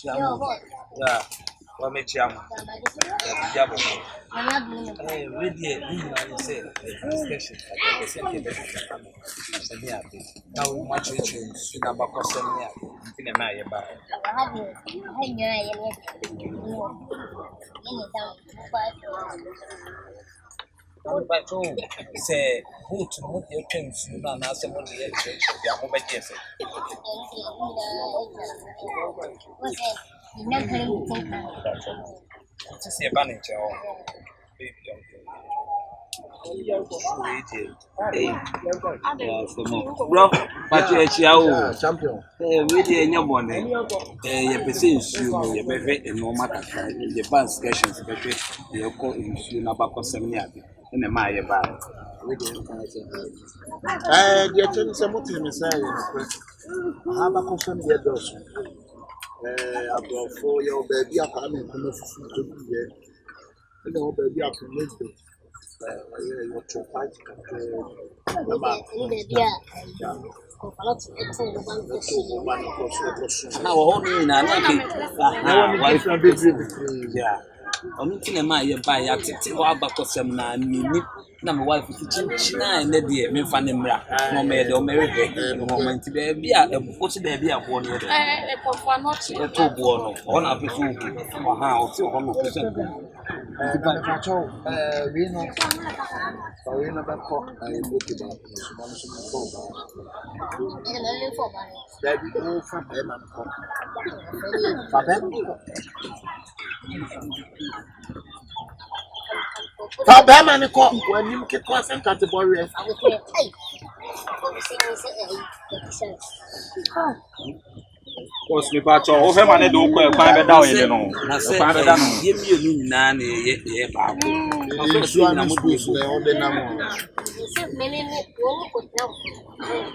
Yeah, what makes you? Hey, really, say discussion. Now, much issues in about costing in a matter about. Say, who to move your things, you know, now someone the church, they are over here. To see a bandage or bro, but you're champion. We did your money. Your position, you be a normal the bus questions, you call in about 7 years in the Maya bar. The attorney something is saying, I have a question here, those. About 4 year baby, I come in to be here. You know, baby, I can make it. What your fight now, only in a wife and baby. Yeah. Only in my buy a ticket or back of some number wife China and the dear, me fan him, no maid or married moment to be a what's the baby of 1 year. A 2 born on a before or how 200%. We know. So we never talk. I look at that. That we go from them and come. Papa, man, when you get consent category. Was me part of over man do quite down, you know. Give you none,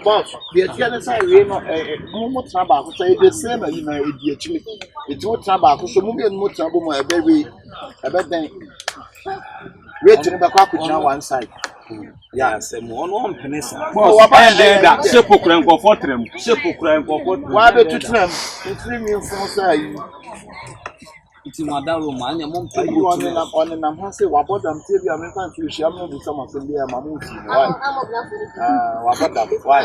boss, the other side, we know more trouble. Say the same, you know, idiot. It's more trouble. So, moving and more trouble, my baby. I bet then. Wait to the back on one side. Yes, and one penny. Well, that sepulchre for Fortram, sepulchre for Fortram. Why the 2 times? It's 3 million from side. It's in my room, and your mom you on and I'm going to say, what about them? Tell you, I'm going to share with some of them. Why?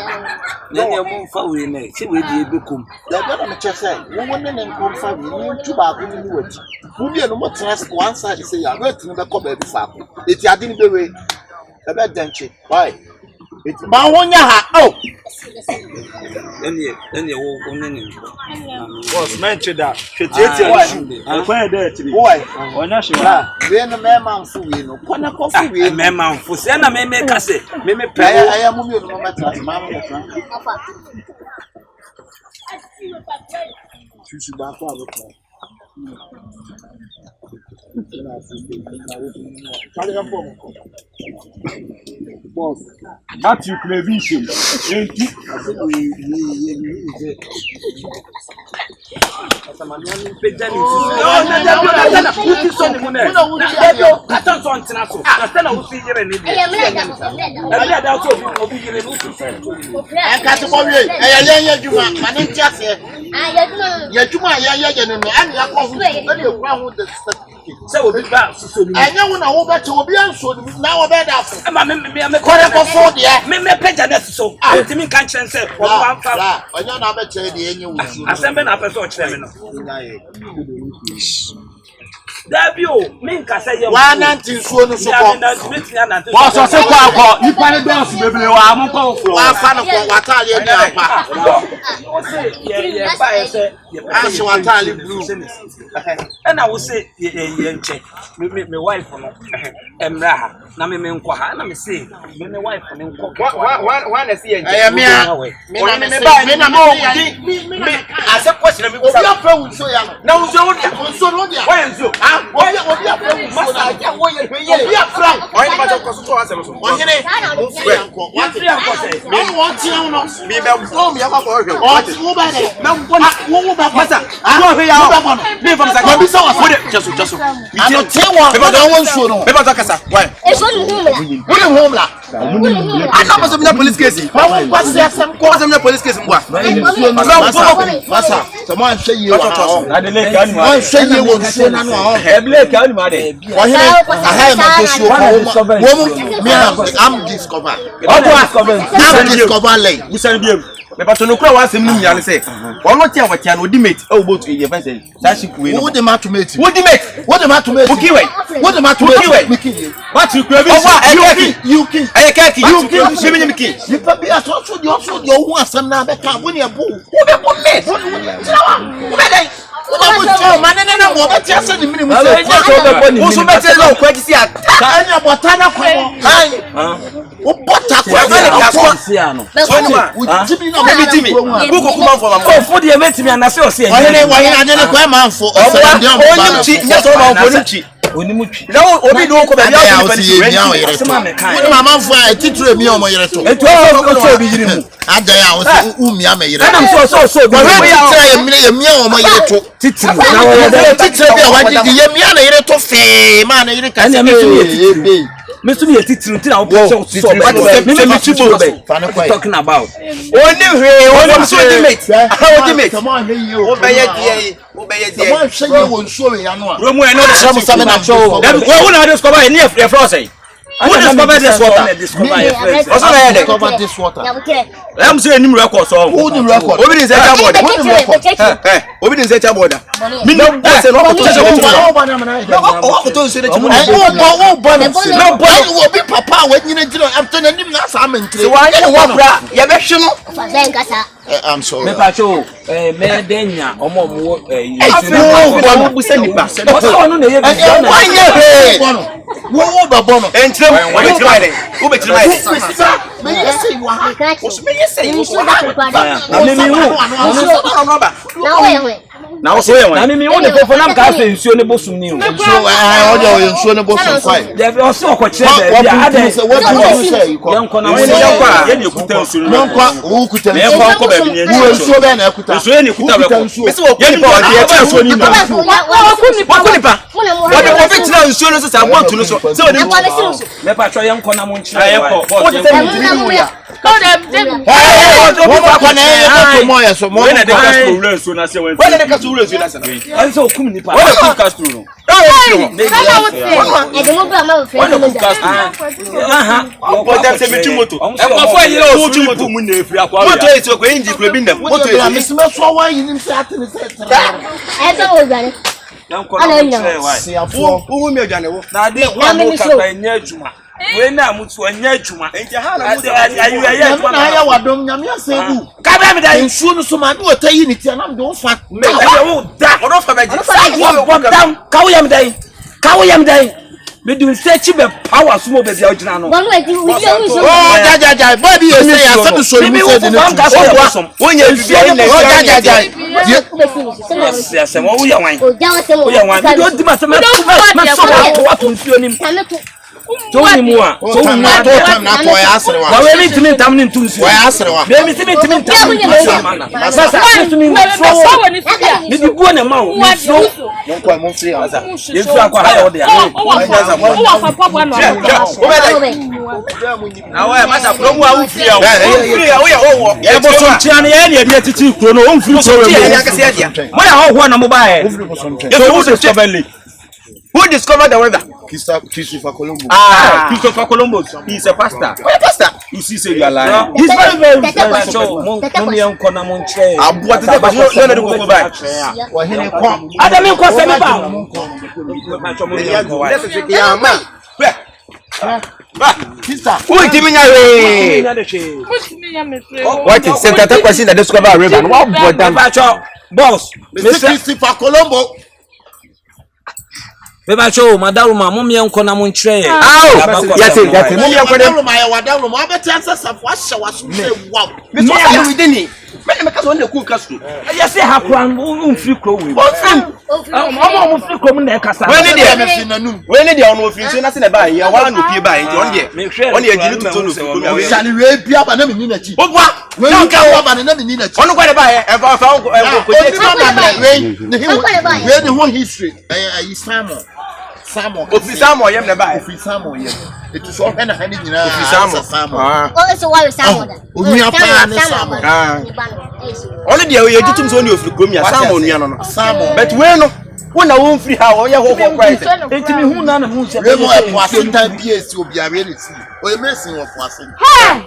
Then your mom found me. See, we did become. They're going to check say, woman and confirm you to back in the woods. Who did not trust one side to say, I'm going to the cover the fact. It's a didn't be a bad denture. Why? It's my 1 year. Oh, then you woman was mentioned that. Why there to be? Why? Or national. Then a man for you know, one of coffee, man for Sena may make us say, may pay. I am moving no matter, Mamma. You should back out. Matthew Clevision. So we back. I know when I go back to be answered now about that. Me page and so. I me can't chance. I send me a person. Dabio, me ka say wa nanti nsuo no so ko wa so se kwa ko nipa ne do so bebele wa mo ko fro wa fa no ko watale ni apa o say ye ba ye say ash watale blue and I will say ye nche me wife no emra ha na me nko ha na me say me wife no nko wa na see ye eh me me ba me na mo me ase question me obi afa nsuo ya na nsuo wo dia nsuo no dia wa nsuo obi afa nsuo na dia wo ye obi afa o ye ba ko so asem so ohene wa free anko say me won ti an no me be go me akwa ko hwe o ti wo ba de na wo ba masa wo hwe ya o me fam sa ko bi sa wo de jesu ano te wo me ba don won nsuo no me ba to kasa why eso ni humla aka mo so me police case ma won kwase asem ko so me police case mwa masa so mo hwe yi wa na de le ka ni ma mo hwe yi wo nsuo na no ho e ble ka ni ma de ohene aha ma ko suo ko wo me am discover I'm discover lay busan biem me ba to no kura wa asem ni nya ne se ono tia wa tia no dimate e wo botu e fense that ship we no wo de matomate buki we what the matomate miki what you kura bi you king she me miki you pa bi aso so de ohu asem na be ka bo ne bo wo be bo me wo be dai wo manene na wo be tia se ni mini mu se wo so be tia na ko agisi ata anya botana ko ai wo bota ko so ni ma tibi na me tibi go ko kuma for oh for the metimi anase o se ohene anya ko ma fo o se ndi o ba onimchi nya so ma onimchi onimchi na obi do ko ba ya o se ye nya o yere to wo ma ma fo a titire mi o mo yere to eto o so obi yiri mu ada ya o se umia me yere na so obi ye mi o mo yere to titiri na wo titire bi a wadi ye mi na yere to fe ma na yere ka se me so me titiri ntina wo pe so me chibo talking about oni hwe oni so dimate come on here you wo be ye die come on hwe ye won so ya no a romu e no de some seven na show wo na discover e near free say who discover this water also na here discover this water am say enim record so who the record obi din say board obi din say board mi no say no ko say o to say no boy obi papa we nyina giro am to nanim na sa amantire wa ye wo bra ye be hwe no I'm sorry me pa cho me denya omo mo wo busa nipa o so no na ye bi na wa ye wo ba bono entrem wo be try wo be try me say wa me say na me hu na wo so ye na me hu ne fofo na ka se nsuo ne bosum ni o so o de nsuo ne bosum kwai de be o so ko kire be bia ade yan ko na mo ye ne kuta nsuo no kwa wo kuta me ko ba bi ne nsuo be na kuta nsuo ne kuta be ko me se wo ye ni pa de ye cha nsuo ni ma wa ko ni pa wo de wo be tira nsuo no so sa mo tu no so se wo ni me pa cho yan ko na mo nchira ye ko wo de se ni mu ya wo ba ko na ye ko mo ya so mo na de ka nsuo nsuo na se wo de ka nsuo nsuo na se na an so kum ni pa wo de ka nsuo no Pode ser meti moto. É uma foi o último moto muito nefri akwa. Moto esse ko inji kro bi ndam. Moto esse. Me se me so wa yin se atene se. É só o gane. Yan ko na mo nchira wa. Se afo. Wo mi agane wo. Na de wa mo ka pa nya adwuma. We na mutu anya adwuma. Enti ha na mo ayu aya adwuma. Na ya wadom nyame asebu. Ka ba me da nsuo no so ma do otayi ni tia na me do fa. Me wo da. Odo fa ba ji. Wo down. Ka wo yam dai. Ka wo yam dai. Me do search be power sumo be bia ogina no. One way we use. Oh ja. Boy bi you say ya sabi so ni say de no. Wonya bibia ni oh ja. Yes, se mo wo ya wan. O ja o se mo. Wo ya wan. Me do di ma se me so wa tun fio nim. Tony mua. So na to tam na to ya asere wa. Wa we mi timi tam ni ntum fio. Wa ya asere wa. Me mi timi tam ni sasa tumi mi di buo na ma o. Mon kwa mon free asa. Yesu akwa ha o de ya. Na wa masa kro mu a wo free a wo ya wo. E bo so ntia na ye na dia titi kro no o mfiri so we. Ya kase dia. Mo ya ho ho na mo ba e. Ofri bo so ntia. Yesu wo se Who discovered the weather? Christopher Colombo. Christopher Colombo. He's a pastor. What a pastor? You see, say you are lying. He's very, very special. What is the question? No, go back. Adam in Who is giving away? What is the question that discovered river? What boss? Mr. Christopher Colombo. Beba cho madaruma mumye nko na munchre. Yati mumye nko na madaruma abeti ansasa washa wasu wow. Mr. Ya within me ka so na ku kasu. Ya say hakwan unfiri kro we. Omo unfiri kro na kasa. When dey on ofin so na se na ba ya wa no pie ba nti on dey agiri tutu no so. Shall we bia ba na me ni na chi. Obwa. We ka wa ba na me ni na chi. On kwa dey ba e fa ko we the whole history. Samo. Ofisamo yem na ba. Ofisamo yem. It is all na hani nyina. Ofisamo. Oh, so why Samo? Onua pa ne Samo. Only dey we jitum so oni ofiri krom ya Samo onua no. Samo. But we no wona won free ha o ye ho kwai. Etimi hu na mu se. We mo e po asentan BS obiare ne ti. O ye mesin wo po asen. Ha!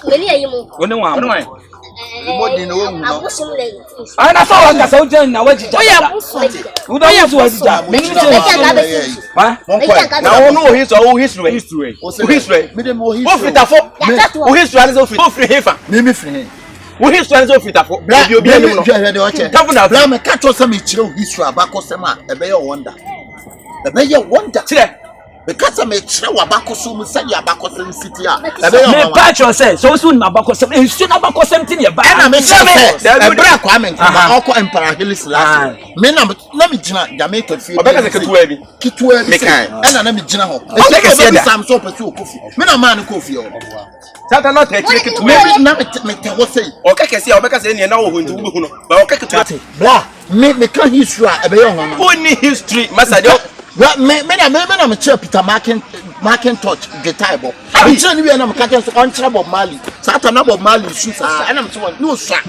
Meni ayi mu. Oni wa. Mo di no hu no. Ana so wa ngasa o jan na wajija. We don't use wajija. Me ni se. Ha? Na wonu o history. Me dem o history. O fitafo. O history ani so fit. O free hefa. Me free. Wo history ani so fitafo. Obi anim no. Tafu na bla me ka to se me kire history abakosem a ebe ye wonder. Ebe ye wonder. Kire. Because me kire wabakosem se ya abakosem city a. Me patch say so soon abakosem. Ensu na abakosem tin ye ba. Na me say ebra kwa me nko oko empire hills last. Me na me gina Jamaica fi. Obeka se ketuwa bi. Ketuwa bi. Na me gina ho. Obeka se da. Sam so pese okofi. Me na man kofi o. Sata not e kire ketuwa. Me na me te wo say. Obeka se obeka se ne na wo huntu bu hu no. Ba obeka ketuwa. Bla me kan history ebe ye ho no. Only history masade. Me na chair Peter Macintosh guitar bo. Me chair ni we na me ka so on chair Bob Marley. Sata na Bob Marley shoes asa. Na me so no sha.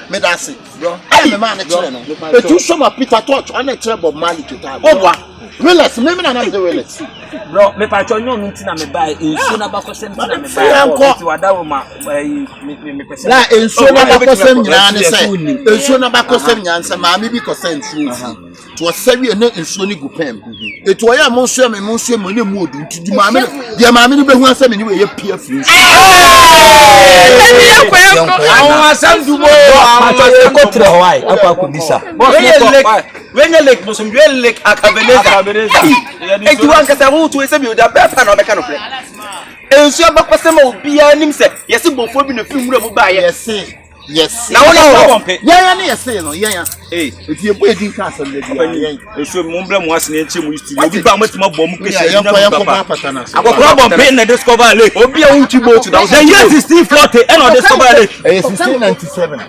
Me da say. Bro. Me man na chair no. E tu so ma Peter Touch on na chair Bob Marley guitar. Obwa. Willis me na the Willis. Bro, me patch on no nti na me buy ensu na abakosem tin na me buy. Ti wadaruma me pese. La ensu na abakosem nyina ne say. Ensu na abakosem nyansa ma me bi kosen nsu. To sewi na ensu ni gupem. Eto ya monso me ne mu odu nti di ma me dia ma me ni behu asem ni we ye pia free. Awon asam dumo. Ko tre Hawaii akwa ko bisa. When you lake Muslim, you lake Benezar. Eti wan kasa wo to ese bi oda be pa na obeka no pre. Ensu abakosem obi anim se yesi bofo bi no fi mura mu ba ye. Yes. Na wona wo pompe. Ya na yesi no ya. Eti ebu edin ka asem de dia. Ensu mu mbra mu asene enche mu history. Obi ba matima bom mu kese ya papa. Akokora pompe na discover lake. Obi a unchi boat da. The year 1640 and on discover lake. 1697.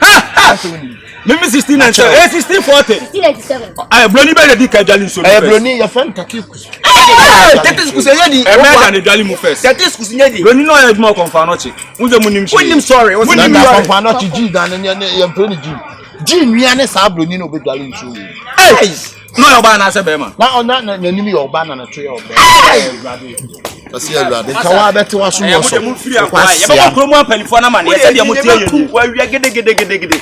Mimi 1697. 1640. 1697. Ay broni be dey ka jali so. Broni ya fan Kyekyeku. Tetes kusenye di. E me na jali mu first. Tetes kusenye di. Broni no ya duma konfa no chi. Unze munim shi. Unim sorry. Unim konfa no chi ji dan ne ya mpre ni ji. Ji nwia ne sa broni no be jali so. No yo ba na se be ma. Na nimi yo ba na twe yo be. Kasi ya rade. Ka wa beti wa so mo so. Mo firi akwa. Ye ba kromo apanifo na ma ne se de mo tie ye. Wa wi gede.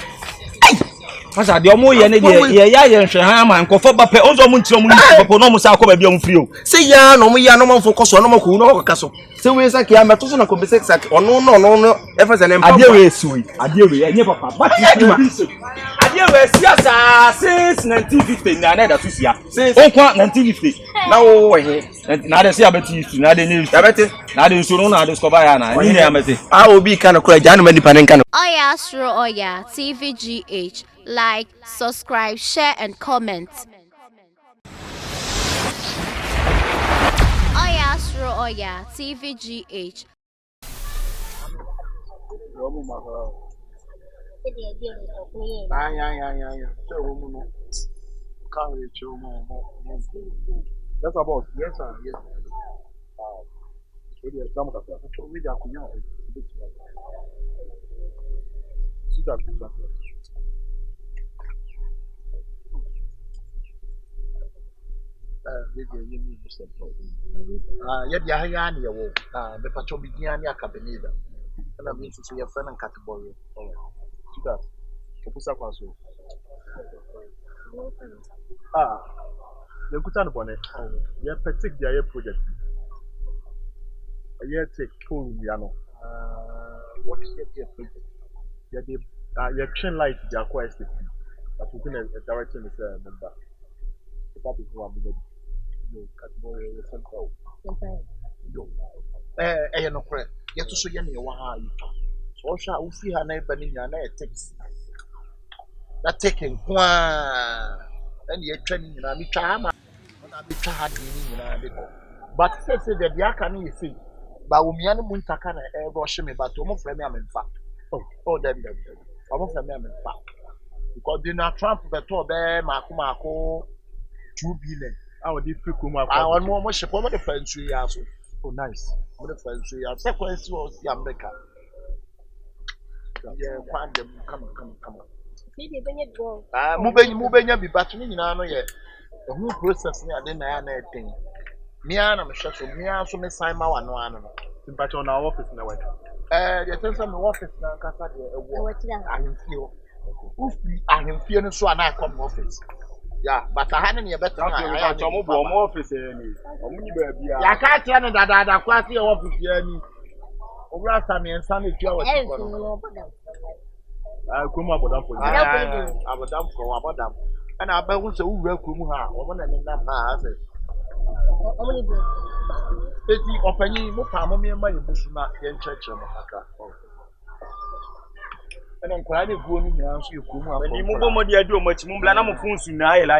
Masa de omo ye ne de ye ya ye nhwe han ma nkofo ba pe onzo mo ntiro mo ni popo no mo sa akọ ba bia mo firi o. Se ya no mo ya no mo fo koso no mo ko no ko kaso. Se we sa ki ameto so na ko be sex ono no efa se ne mpa. Ade we suwi. Ade we enye papa. But ade we siasa since 1950 na na da so sia. O kwa 1950. Na wo he. Na ade sia beti history na ade ni. Ya beti. Na ade so no na discover ya na. Ni ya meti. Ah obi kan ko ja no ma nipa ne kan. Oyaa Suro Oyaa Tvgh. Like, subscribe, share, and comment. Oyaa Suro Oyaa Tvgh. That's about yes sir. yɛde ahaya ne yɛwɔ mepatwɔ bidia ne aka Benezar ɛna me nso so yɛfrɛ no nkatebɔyɛ sugar ɔpusa kwa so yɛkuta no bɔne yɛpɛ tik de ayɛ project ɛyɛ tik tool ya no what is your project yɛde yɛtwe light de akɔ estate but we're going to direct him as a member that is what I'm going to do nkatebɔyɛ central ɛyɛ nokorɛ yɛto so yɛ ne yɛwɔ ha yifa so ɔhwɛ a wofi ha na ɛba ne nyinaa na yɛ text na take nko a ɛne yɛtwa ne nyinaa metwa ha ma ɔna metwa ha deɛ ne nyinaa de kɔ but sɛ deɛ aka ne yɛ sei ba womia no mu ntaka na ɛbɛhye me but ɔmofrɛ me a memfa dɛm ɔmofrɛ me a memfa because Donald Trump bɛtɔɔ bɛɛ maako 2 billion wɔde firi kurom akɔ ɔno ɔmo hyɛ pɔ ɔmo de fa nsuo yi aso oh nice ɔmo de fa nsuo yi aso sɛ kwan si wɔ si America yɛ kwan dɛm kama mubenya bi but ne nyinaa no yɛ ɛho process ne ade na yɛ na ɛden mia na mehwɛ so mia so me sign ma wano ano no simpathy on our office na work deɛ tɛn sɛ me office na nkasa deɛ ɛwɔ ahemfie hɔ wofi ahemfie no so a na ɛkɔ me office yeah but aha ne yɛbɛtena ayɛ ɔmo bɔ ɔmo office ni ɔmo nyi baabi a yɛaka kyerɛ no dadaada kwa se yɛwɔ office ni owura sa mmiɛnsa na etua wɔ sikɔ no kurom abɔdamfo abɔdam ɛna abɛho sɛ wowura kurom ha ɔmo na ne nam ha asɛ eti ɔpanyin mo pa mo mmiɛnma yɛ musu na yɛnkyerɛkyerɛ mo kakra ɛna nkwadaa ne guo no nyinaa nso yɛ kurom ha ni mo bɔ mo de adi o mo akyi mo bla na mo fon su na ayela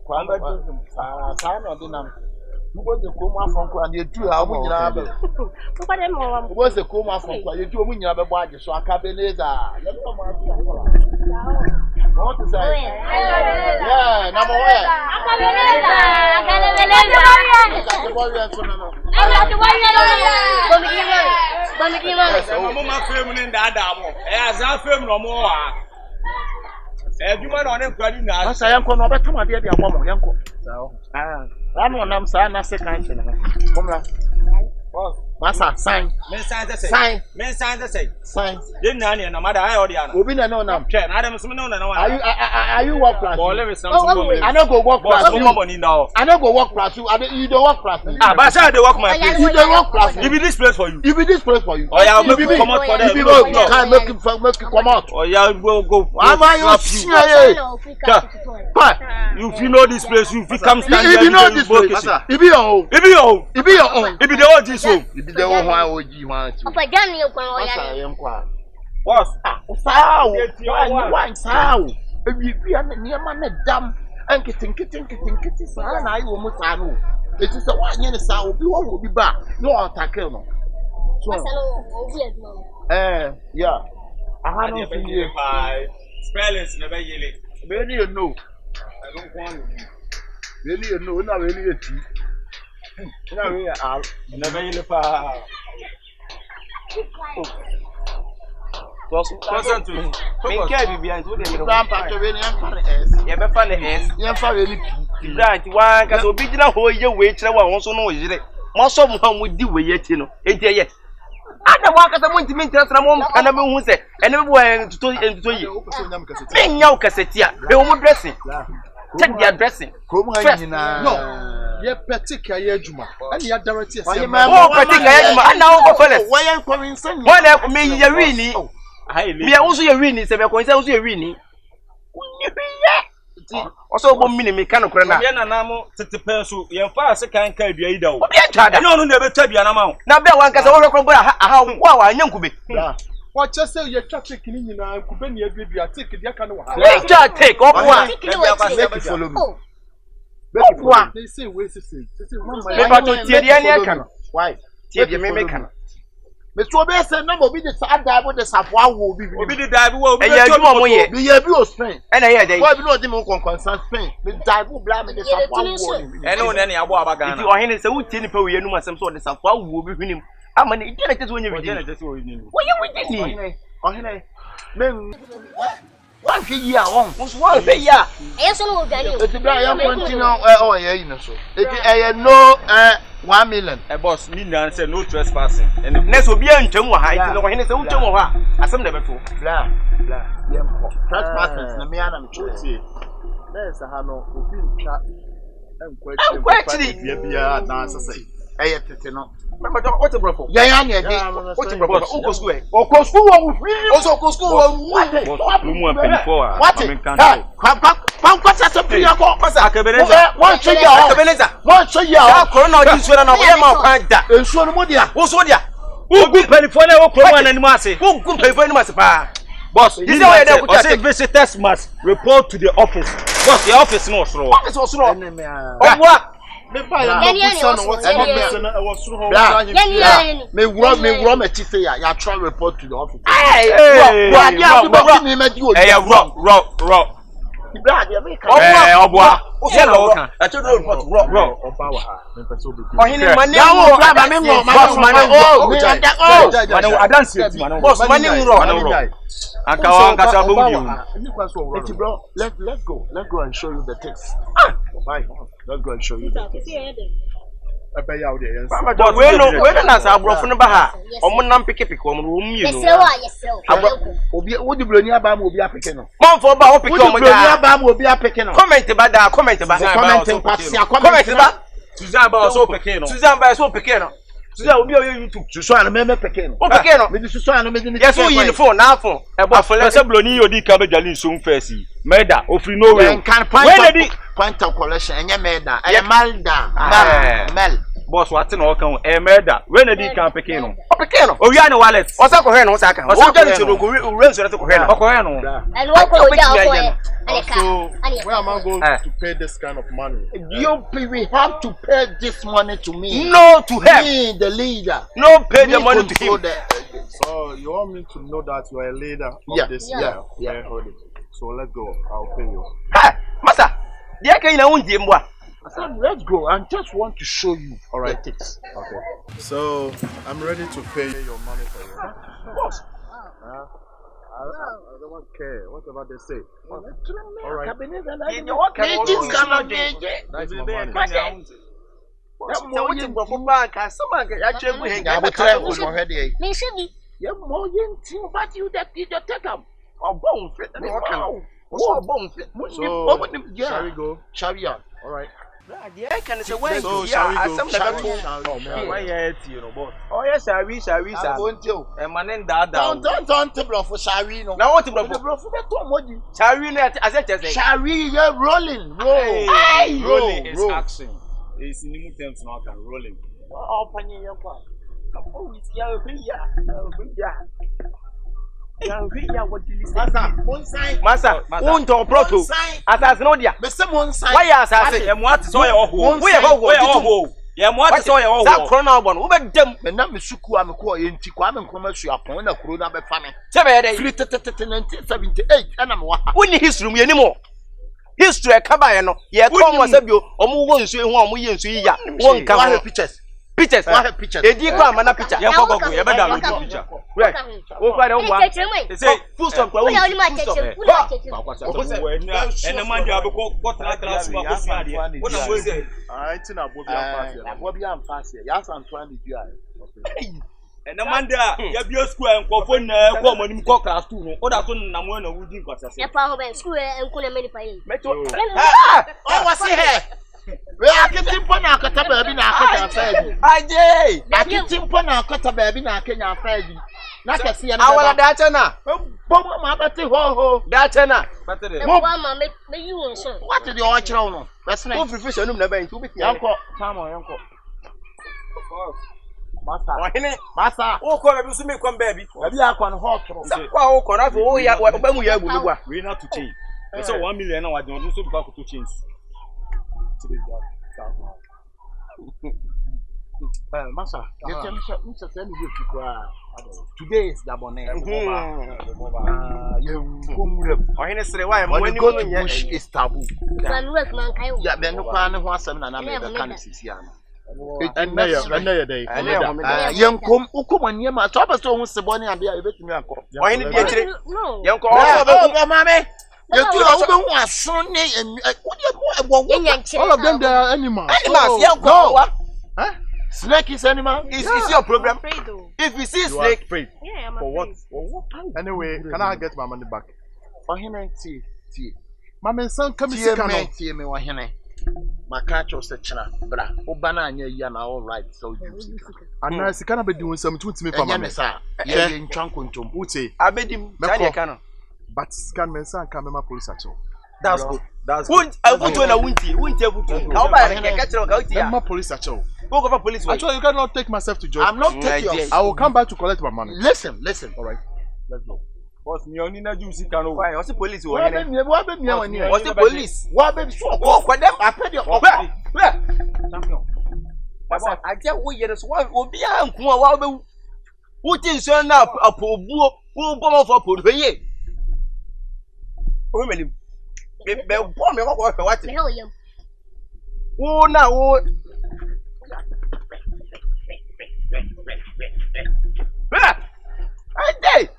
kwa mbɛdo saa na ɔde nam mo de kurom afɔ nkwadaa ne edu a ɔmo nyinaa bɛ mo de kurom afɔ nkwadaa edu ɔmo nyinaa bɛbɔ agye so aka Benezar yɛde ɔmo ato what to say? Yeah, number one. Masa sign. Men sign the say. Men sign the say. Sign. Didn't any no matter how they are. Obi na no na. Check. Na dem so no na. Are you work class? Ball let me something. I no go work class. I no go work class. You don't work class. But say they work my place. You don't work class. If it this place for you. If it this place for you. Oyaa make you come out for them. Can make you come out. Oyaa go. Am I you feel know this place, you feel come stand here. If you know this place, if you own. If you own. If you own. If you own this home. If you own why OG want to. Opa Johnny you kwa Oyaa. What? Sao. Why sao? If you are near man dam and kitting saa na ayi wo mu saa no. It is a one year saa obi wo bi ba. No attack no. So. Yeah. I don't feel spellings never yele. Really you know. I don't want to. Really you know, na really you tea. Na really never yele pa. Listen to me. Me care bibi anti wo dey me. Grandpa to we yan fa S. Ye be fa ne S. Yan fa we ni P. Right, one cause obi gina ho ye we kire wa won so no yire. Mo so mo ha mo di we ye ti no. Enti ye. Ada wa kasa mo ntimi ntrasra mo kana me hu se ene me bo entuto yi. Me nya wo kaseti a. Be wo mo dressing. Check their dressing. First, no. Ye petika ye adwuma. Ani ya direct ye say. Oh, petika ye adwuma. Ana wo ko feles. Wo ye ko nsan. Wo na me ye wi ni. Me ya wo so ye wi ni se be ko nsan wo so ye wi ni. Also bo mini me kan kora na. Ye na na mo tetepen so ye fa ase kan ka dua yi da wo. Obi atwa da. Ene onu na be twa dua na ma wo. Na be wan kasa wo hwekro bo aha wo a nyankube. What just say you try take ni nyina kube ni adua take dia kan wo ha. We try take opwa. Follow me. Opwa. They say we say. Me ba to tie dia ni aka. Why? Tie dia me kan. Me so be say na obi dey sa daibo dey sapwa wo obi. Obi dey daibo wo obi dey twa mo ye. Be ye bi o Spain. E na ye dey. Wo bi no dey mo concern Spain. Me daibo bla me dey sapwa wo ni. Ene o ne abo abaga na. Ti ohene se wutie ni pa we yenu asem so dey sapwa wo obi hwinim. Ama ne ide na tese wonye widi. Wo ye widi ni. Ohene. Men One year on. Was 1 year. Yes, no, Daniel. It's a continue. Oh, yeah, you know so. It's no 1 million. A boss, me answer no trespassing. And next will be a term of height. No, and it's a term of I some never told. Blah. Trespassing. The man I'm choosing. There's a Hano who been chat and question. Yeah, that's a say. Remember, what's a brother? Yeah, what's a brother? Who school? Or go school. Also, go school. What? What's a Benezar. Once a year. Corona is when I'm that. And so the money. What's what ya? Who good California or Crowan and Massey? Who good California? Boss, this is why I say visitors must report to the office. Boss, the office no Suro. Office was Suro. What? Me rum a chief here. You try report to the office. Hey, rock. Let's go and show you the text. Let's go and show you the text. Susan will be on YouTube. Susan, I remember Pekeno. Oh, Pekeno. Maybe Susan, maybe yes, we in the phone now. For about for let's bloni your di cabbage alin soon first. Murder, of free no way. Can point of collection and your murder. I am Mel. Boss, what's in all count? A murder. When a di can Pekeno. Pekeno. Oh, you are no wallet. What's up for her? What's up? What's to go rent to Korean? And what so, where am I going to pay this kind of money? We have to pay this money to me. No, to him. Me, the leader. No, pay the money to him. So, you want me to know that you are a leader of this? Yeah. So, let's go. I'll pay you. Hey, Master, let's go. I just want to show you. All right. Okay. So, I'm ready to pay your money for you. Boss. I don't care. Whatever they say. All right. That's shall we go? Shall we? All right. So, shall we go? Oh, yes, shall we? And my name don't bluff for Shari. No, now what to bluff? Shall Shari, you're rolling. Rolling is action. It's in the terms now can rolling. Open your part. Oh, it's Masa, unto proto. Asas no dia. Why asas? What so your who? Yeah, what so your that corona one. Who be dem? Me na me suku am ko enti kwa me nkoma su apon na corona be fa me. 1978 ana me wa. Woni history mu yenimo. History e kaba ye no. Ye kom wasa bio omo wo nsu ehu omo ye nsu yiya. Won ka pictures. Pictures. Edi kwa mana picture. Ye go go ye be download picture. Right. O kwa don wa. Say full stop kwa. And man dey abeko class wa ko fi ade. What am we say? I think Bobby am fast here. Yes, Antoine dey do. And man dey ya bio school en kwofo na ko monim ko class 2 no. O da so na mo na wudi nkwasa se. E pa ho ben school en ko na many pa yi. Meto. Oh, what's here? We are getting pona akata baby na akata afedi. Aje. Getting pona akata baby na akenya afedi. Na kesi ya na. Awala da chana. Bobo ma bati ho. Da chana. Mo ba ma me yi won so. What the o chiro no? Person. Wo frifisha num na ban ti obi yanko. Yanko. Masa. O ko be so me kom baby. Baby akwa no hot ro. Se kwa o ko na so o ya ba mu ya gu lugwa. We not to change. So 1 million na wa don so be to change. Masa, today is the morning. When you go to bush, it's taboo. Yeah, then no plan who has some and I made the candidates. And now day. Young come, Ukuma near my top of stone, Saboni, and the Abetimaco. Why didn't you get it? No. Young call, mammy. You two are Sunday and All of them, they are animals. Young call. Snake is animal. Is your program? If you see You are snake, afraid. Yeah, I'm For what? afraid. Anyway, can I get my money back? Wahine tea. My son, come Tea here. me, Wahine. My catch was a china, bra. Obana, you're all right. So you see. And I can be doing some to me for my Sir, yeah, in Chankuntum. Uti, I made him. but scan my son come my police at all. That's good. That's good. I put you in a winty. How about I catch you out here? My police at all. Go over police. Actually, you cannot take myself to jail. I'm not taking you. I will come back to collect my money. Listen. All right, let's go. Boss, me only na juice can. Why? What's the police? What What's the police? What baby? So Go for them. I paid your Champion. I tell you, there's one will be a who What is your now? A poor boy who bomb for put here. Women, what? The hell you? Oh, now, I did.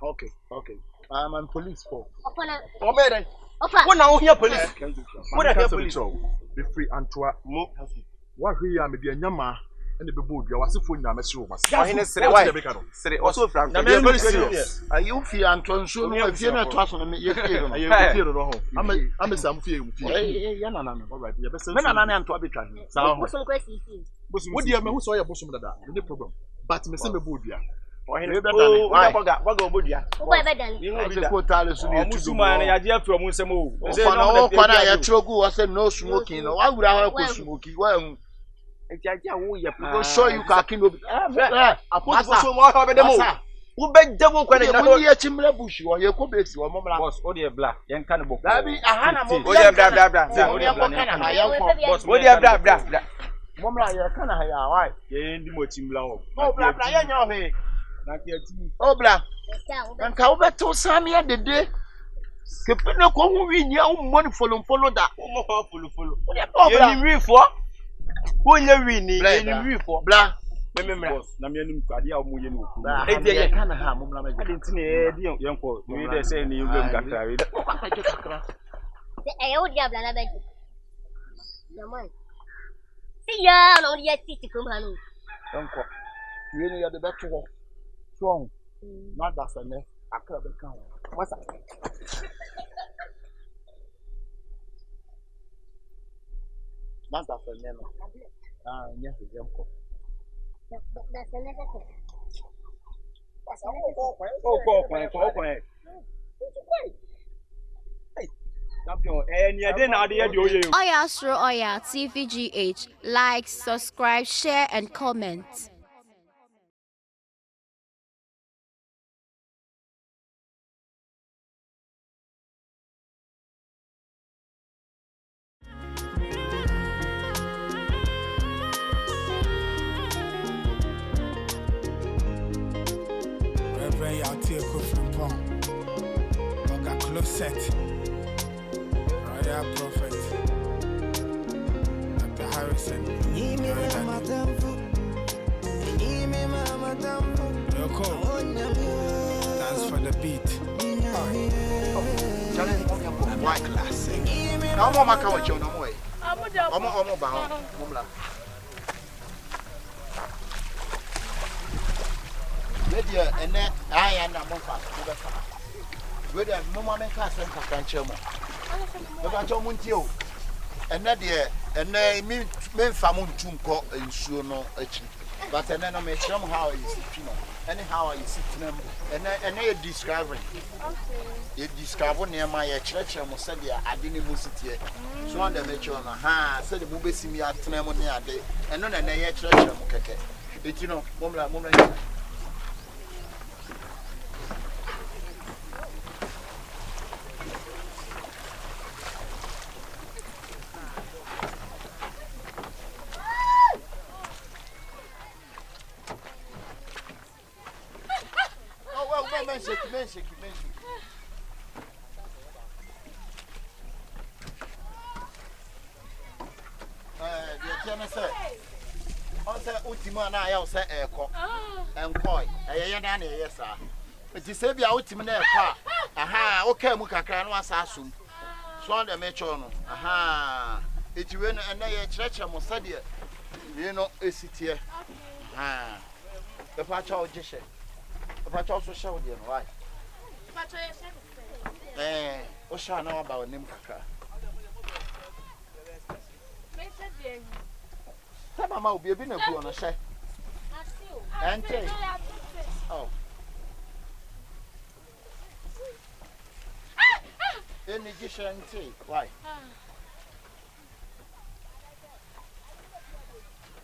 Okay. I'm on police for. Oh, man. Opa. What now here, police? What are police? Be free and to what we are maybe a yama and the baby. You are so full now, Monsieur. Why? Also, Frank, I'm very serious. Are you fear and transfer? If you're not trusting me, you're I'm a some fear. All right, you're best. Men and to arbitrage. What do you mean? Who saw your bosom that? No problem. But Miss Budia. What go Budia? Why better? You know, the quota is I dear from Musamo. I said no smoking. Why would I have smoking? Well, I show you cacking. I put so much of them. Who beg devil when you're Chimla Bush or your Cobes or Mamma was only a black, young cannibal. That be a Hannah. What do you have blah? Mamma, you're kind of high. Why? You ain't much in blow. Oh, black, I know me. Oh, black. And Calvert told Sammy at the day. Capino come in your money follow that. What are you real for? Who you real for? Black. Remember, Namian Padia Muyan. I didn't see young folk. You did say you got carried. I old Yabla. No mind. See ya, no yet to come home. Don't call. Really are the better one. Strong. Not that's a nest. I could have come. What's that? Not that's a name. Yes, it's young folk. That's another thing. Oyaa Suro Oyaa Tvgh. Like, subscribe, share, and comment. Kyekyeku from Pong. Oga Closet. Royal Prophet. Dr. Harrison. Yoko. Dance for the beat. White classic. No more Macawacho, no way. I'm bound. And then I am not more fast. Good and no one can send a cancer. And that year, and they mean Famun Tunko and Suro, but then I may somehow is anyhow I sit them and they discovering. You discover near my church and Mosadia, I didn't move it yet. So on the nature on a ha, said the movie see me at Tremonia day, and none and a church and Mukake. It you know, Mumla. Shake. tiene say. On say ultima na ya say eko. Enkoi. Eye na na eye sa. Enti say bia ultima na eko. Aha, okay mu kakra no asa asum. So on the mecho no. Aha. Eti we no na ye kyerɛkyerɛ mo sade. We no esitie. Ah. The pacha o jeshe. The pacha also show the no why. Pacha ye o sha na ba onim kakra. Sama ma obi ebi na bu ono hye. Ente. Oh. Any jeshe ente. Why?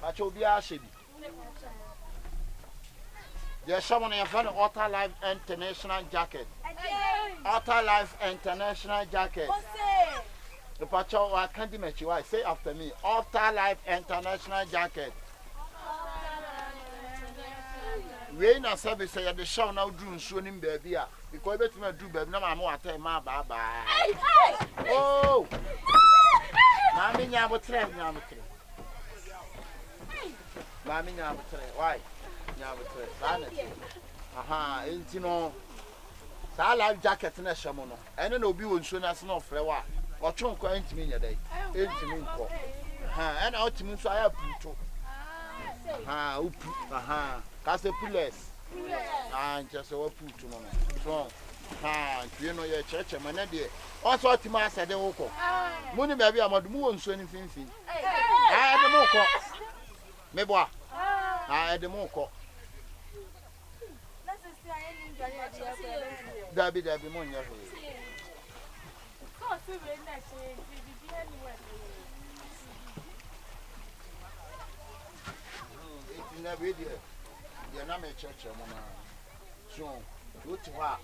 Pacha obi a shebi. There's someone in front of Otter Life International Jacket. Otter Life International Jacket. The patrol, I can't imagine you. I say after me. Otter Life International Jacket. We na service say the show now do soon baby. Because bet me do baby. No I'm what my bye bye. Oh. Mami nyabotre. Mami nyabotre. Why? Aha, enti no. Sa life jacket na hye no. Ene na obi wonsuo na se no frɛ wa. Ɔtwe nkɔ entimi nya dai. Entimi nkɔ. Aha, ena otimi nso aya puto. Aha, upu. Aha, ka se pules. Ah, nche se wa puto no. So, ha, tue no ye cheche mana de. Ɔso otimi asede wo kɔ. Muni baabi amadu mu wonsuo ni finfin. Ah, ede mo kɔ. Meboa. Ah, ede mo kɔ. Dabi mo nya ho. Ko se we na che bibi anywhere. It na we there. Ye na me church mo na. So, go to wa.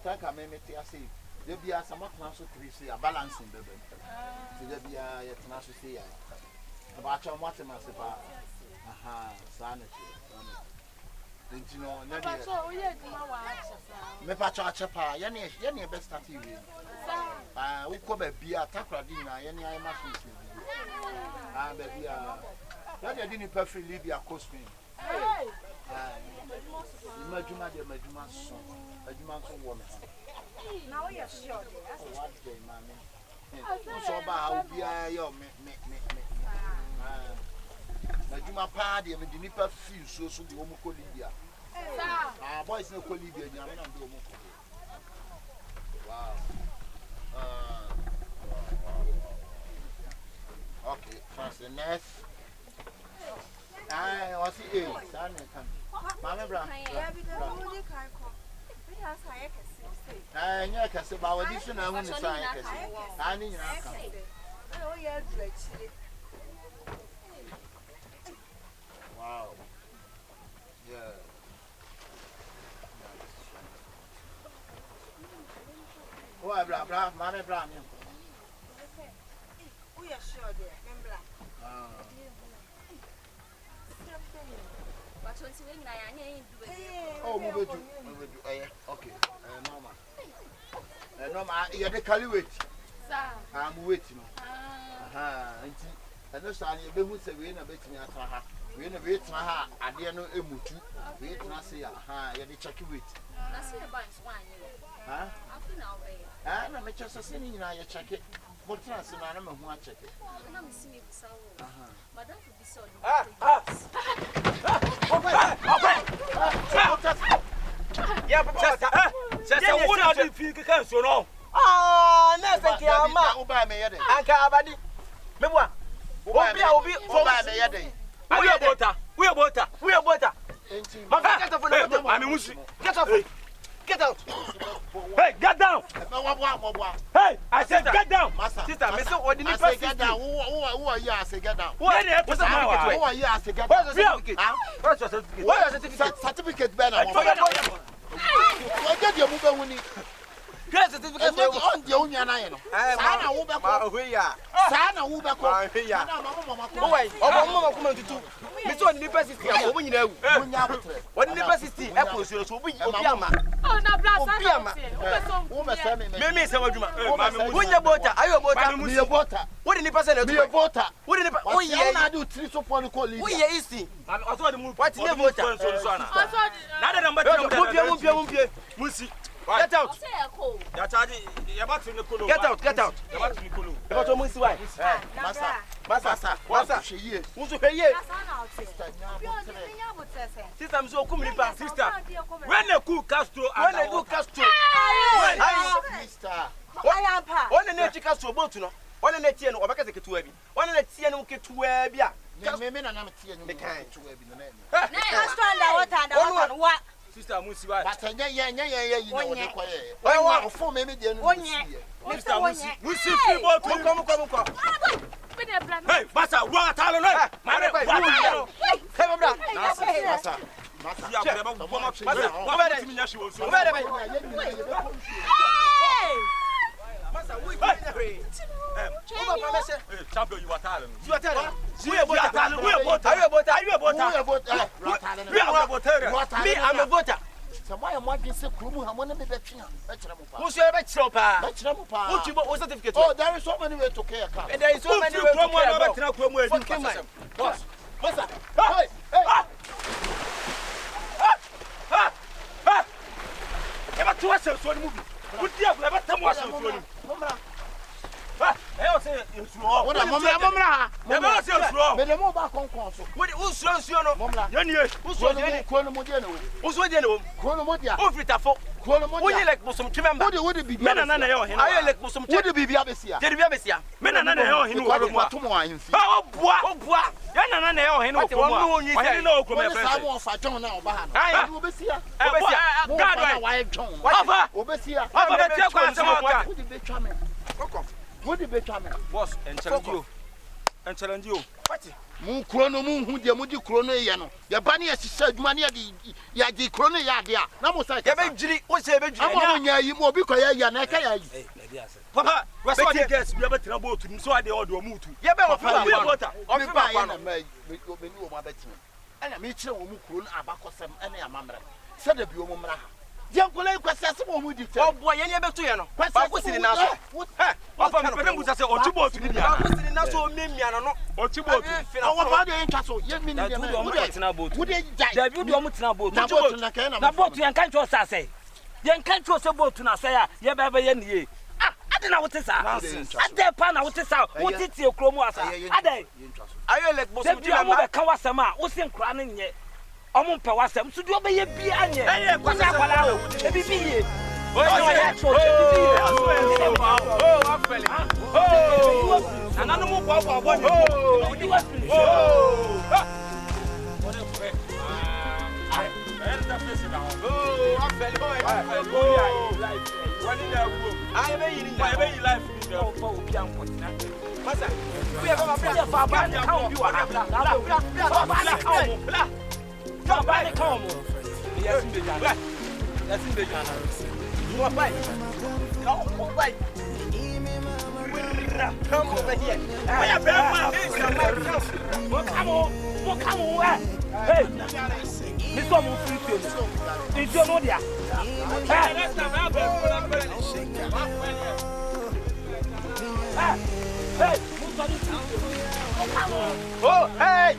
Take a me te ase. There be a some class so 3 say a balancing bebe. So there be a ye tena so say ya. About your what ma se pa. Aha, sanity. You know, me pacho achepa ye best start you. We ko be bia Acturally na ye ai machine. Be bia. Ya dey didn't perfect Libya coast me. Imagine so. Imagine so woman. Now you sure what day mama. So ba how bia yo me. Najuma pa de me di nipa feel so de omo ko Libya. Ah boys no ko Libya nya me na do omo ko. Wow. Okay, first the next. Ah, what's it? San kan. Mama bra. Yeah, because only kan ko. We has high kase. Ah, nya kase ba wodi so na hu ni san kase. Ah ni nyina kan. Oh yeah, dretchi. Wow. Yeah. Oh, bra, mama bra me. We are sure there, remember. But when you win, I ain't doing. Oh, move it. Okay. Normal. You have the cali wait. I'm waiting. Aha. And no sign you be say we na bet me ata. We na wait na ha ade no emutu. We na say aha, you dey check wait. Na say banks one year. Huh? After now be. Ah, na me just say ni na you check it. But na say na me hu a check it. Na me see me bisa wo. Aha. Madam for bisa o. Yeah, papa. Say wo na dey fi kan so no. Ah, na say ki ama. Wo ba me ye dey. Anka abadi. Meboa. Obi for ba me ye dey. We are butter. Get out. Hey, get down. Hey, I said get down. Sister, I said what did you say? Get down. Who are you? I say get down. Who are you? I say get down. Where's your certificate? Where's your certificate? Where's your certificate? Certificate, Ben. Get your move. Grace certificate for on the onya na ye no. Sana wo be ko. Sana wo be ko. Na mama ko. Oh wait, mama ko mantutu. Me so ni university a wo nyina wu. Onya botre. Wo ni university e ko so so obi ama. Oh na blast. Obi ama. Wo be say Me say waduma. Wo nya bota, ayo bota. me bota. Wo ni person na Me bota. Wo ni Oh yeah, na do 3 so for ko leader. Wo ye isi. Aso de mu. What ni bota? Na de number 3. Mumpie. Musi. Get out. Ya charge ya ba tuni kolo. Get out. Ya ba tuni kolo. Because to musi why? Masa. Sheye. Musu heye. Sister mso kumlipa. Sister. When the cool Castro When they do Castro. Sister. One na chi Castro botu no. One na tie no obaka se ketuwa bi. One na tie no ketuwa bi a. Me na tie no ketuwa bi na. Castro under water. Sister Musi why? But nya you know what they call it. Why for me dey no. Sister Musi free ball to Come. Hey, Masa, wa talo no. Mare wa talo. Hey, my brother. Masa. Ya breba wa ma timi nya shi wo so. Masa, we great. Champion you are talo. You are telling. We are voter. Me, I'm a voter. Why am I going to say, Krumu, I'm going to be better? Who's your better? What certificate? Oh, there is so many ways to care. And there is so many ways to care. Boss, hey! Ever to us so movie. Would you ever tell us so? I say it's wrong. What a mama. Never say it's wrong. But the mobile concourse. What who's wrong, you know? Who's Would you like some remember? Would it be men and I like some would it be Abesia? Did you ever see? men and I You got to more in fee. Oh, boy. Yana and I know For John now, I will be here. God, Wife John. Obesia. Would it be charming? Would it be charming? boss and challenge you. Moon chrono moon who the Moody chrono yano. The bunny as said, money at the chrono yadia. No more such a Jiri, what's a bit? I'm on you more because Yanaka. Papa, what's all the guests? We have a trouble to so I the order move to. Yeah, but I'm buying and I'm each one who abacosem and a mamma. Said the Biomra. Young colleague was a small moody. Oh, boy, you never to you. What's in the what? Papa, I say, or two boats in the house. Or two boats. Our father ain't castle. Young men, would they die? You do almost now boat. Now, boat, you can't trust us. Say, you can't trust a boat to not say, you have a yen. I don't know what is out. At their pan, what is out. What is your chromos? I let most of you Kawasama, what's in crying yet? Omo pa wasem so do obeye bia anye kwasa kwala o ebi bi ananu mo bo ni Somebody come. Yes, in the Ghana. Yes, in the Ghana. You are right. Come right. Come over here. Come on. Hey, Miss Omo Free. Did you know that? Hey, oh, hey.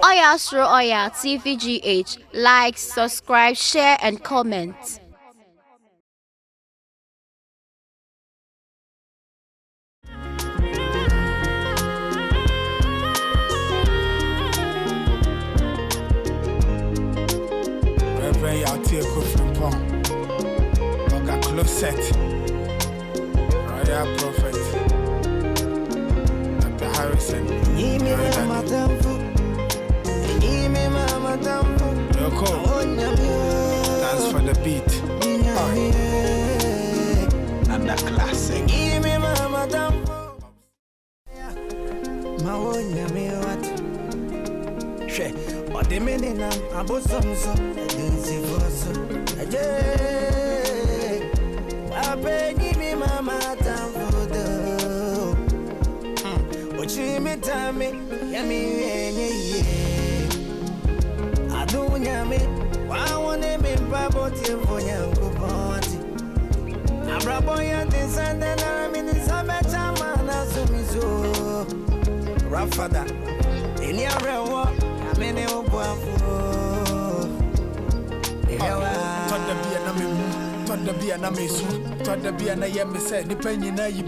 Oyaa Suro Oyaa Tvgh. Like, subscribe, share, and comment. Reverend Kyekyeku from Pong. Oga Closet. Royal Prophet. Harrison. Thanks for the beat. And the classic. Tinina, Abosomso, Dinsi Fosso, I beg me, Mamma, Tambodo. Ochimi Tami, Yami, I do Yami, I want him in Baboti for Yanko Party. Abraboya, this and then I'm in the summer time, and that's so Rafada. In your real I'm in a Tonda be an amesu, Tonda be an ayam said, depending on you,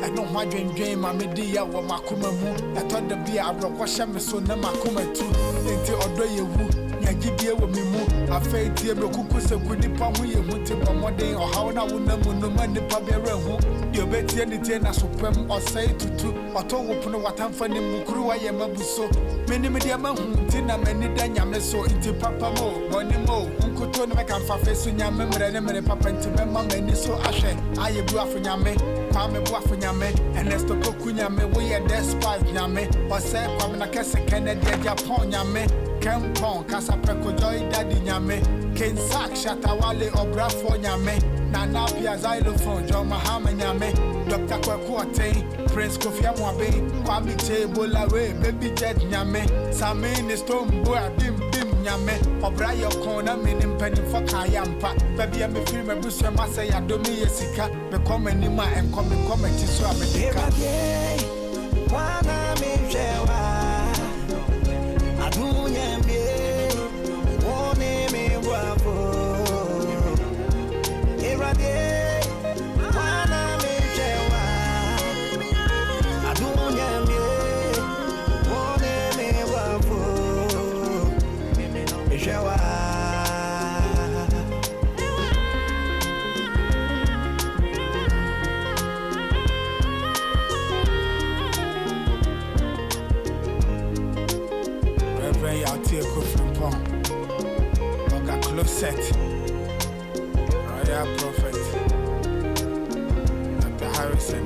I don't want to dream, my media or Makumamu. I thought the beer I brought Washam so Namakuma too, until Odoye. Yagidia with me move. I fade here, Kukus, a good department, you went to one day or how I would know no money, Pabera. You bet anything as supreme or say to two, or to open what I'm finding Mukuru. I am a busso. Many media man, Tina, many danyam, so into Papa Mo, Bonimo, Uncle Tony, I can face in your memory and Papa and to my mamma, and so Ashe. I am Buafunyame, Kwame Buafunyame, and Nesto Kunyame, we are despite Yame, or say Kwamina Casa Kennedy, Japon Yame. Kempon, Casapreco Joy Daddy Yame, Ken Sack, Shatawale or Brafo Yame, Nanapia Xylophone, John Mahama Yame, Dr. Kwakwate, Prince Kofi Amwabe, Kwame Table Away, Baby Jet Yame, Samin Stone Boy, Bim Yame, Obraya Kona, meaning penny for Kayampa, Baby I'm a film, a bush, I must say, I do me a sika, become an Nima and come to Swabeka. Set. Oyaa Prophet. Dr. Harrison.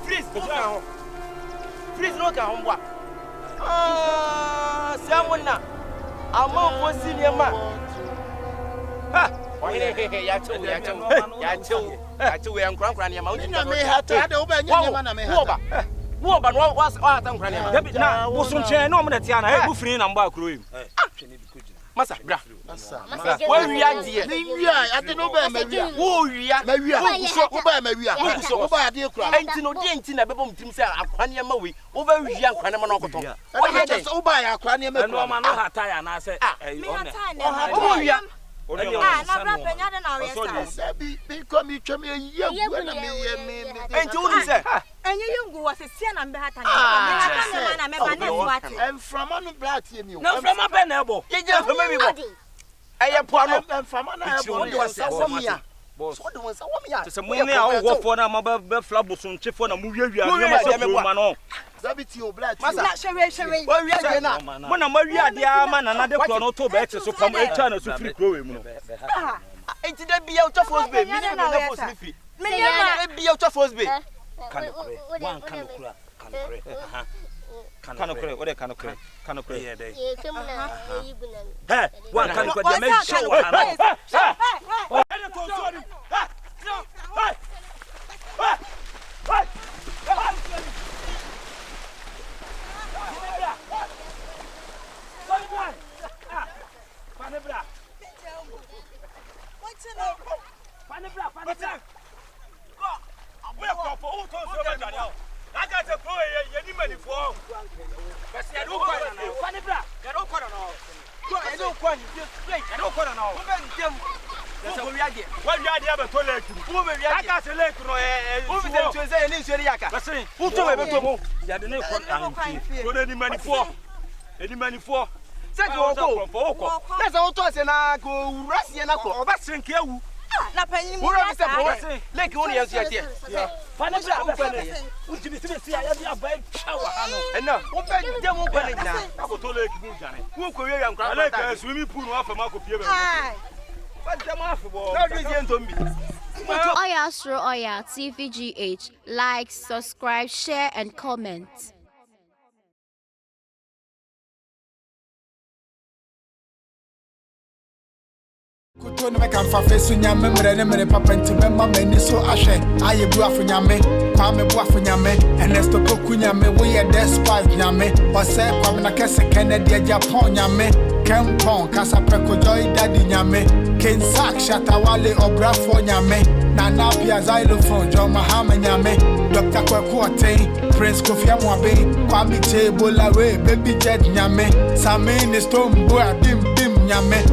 Freeze, freeze, no can what? Ah, someone now. I'm on for senior man. Ha! Yacho, I'm cranking your mountain. I may have to add over your What about what was I'm cranking? Now, was some chair, no, Tiana, who free and back room. Massa, where we are here. I don't know where Maria. Oh, yeah, Maria. Who by a dear cry? Ain't no dainty, a bubble himself, a cranium movie, over young Cranamanoco. Oh, by a cranium, and no man, no attire, and I said, oh, yeah. Ah, na bra penya de na we say. Be come twam ye na me. Enti woni say, Enye yungu was se na mbe hata na me ba na swat. Em from anu brat ye mi o. Na from abe na ebo. ye je from me bo. Eye po ano. Em from na ebo de wasa womia. Boss. So de wasa womia. Se mo ne a wo fo na ma be flabo so nchefo na mo wiawia ne ma se ko ma no. Zabiti o brat. Na shewe. Wo wiawia na. Mo na ma wiade a ma na de kro no to be eche so pam echa na so free kro we mu no. Enti da bia o to force be, mi na force free. Me na bia o to force be. Kanokre. Wan kanokra. Kanokre. Aha. Kanokre, ode kanokre. Kanokre. Yeah, dey. Ye kemna ye guna. Hey, wan kanokre dey make show. na panyin mu Lake woni yanso yete. Fane bra ukwane. Utimi si ya bi abai chawa ha no. Ena, wo be dem ukwane nyina. Akoto lake bu jare. Wo ko wiawia nkra. Lake swimming pool no afa makopie be. Ba dem afebo. Na do je ntombi. Oyaa Suro Oyaa Tvgh. Like, subscribe, share, and comment. Kuto me kan fa fesu nyame mre ne mre papa ntime ma mani so ahwe aye bu afonyame kwa me bu afonyame Ernesto Poku nyame wo ye despite nyame ose kwa me na kese Kennedy Japan nyame Kempon kasa preko joy daddy nyame Ken Sak Shatawale obrafo nyame Nana Pia xylophone John Mahama nyame Dr. Kweku Oten Prince Kofi Amwabe Kwame Chebola we baby jet nyame Samini Stone boy bim nyame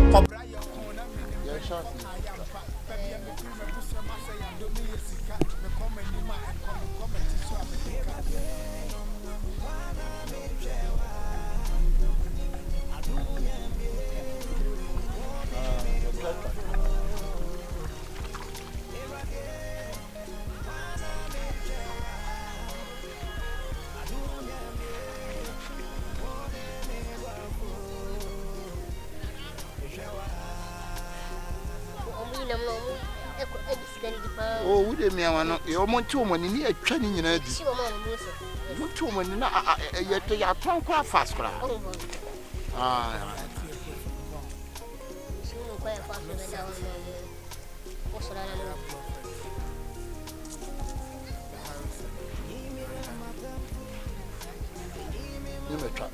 Oh, we dey me wan no monti o mani ni atwa ni nyina di. Shifo ma mu so. Monti o mani na ye ya ton kwa fast kra. Ah. Shifo kwa ya fast be da won. O so la na. Ni me twa.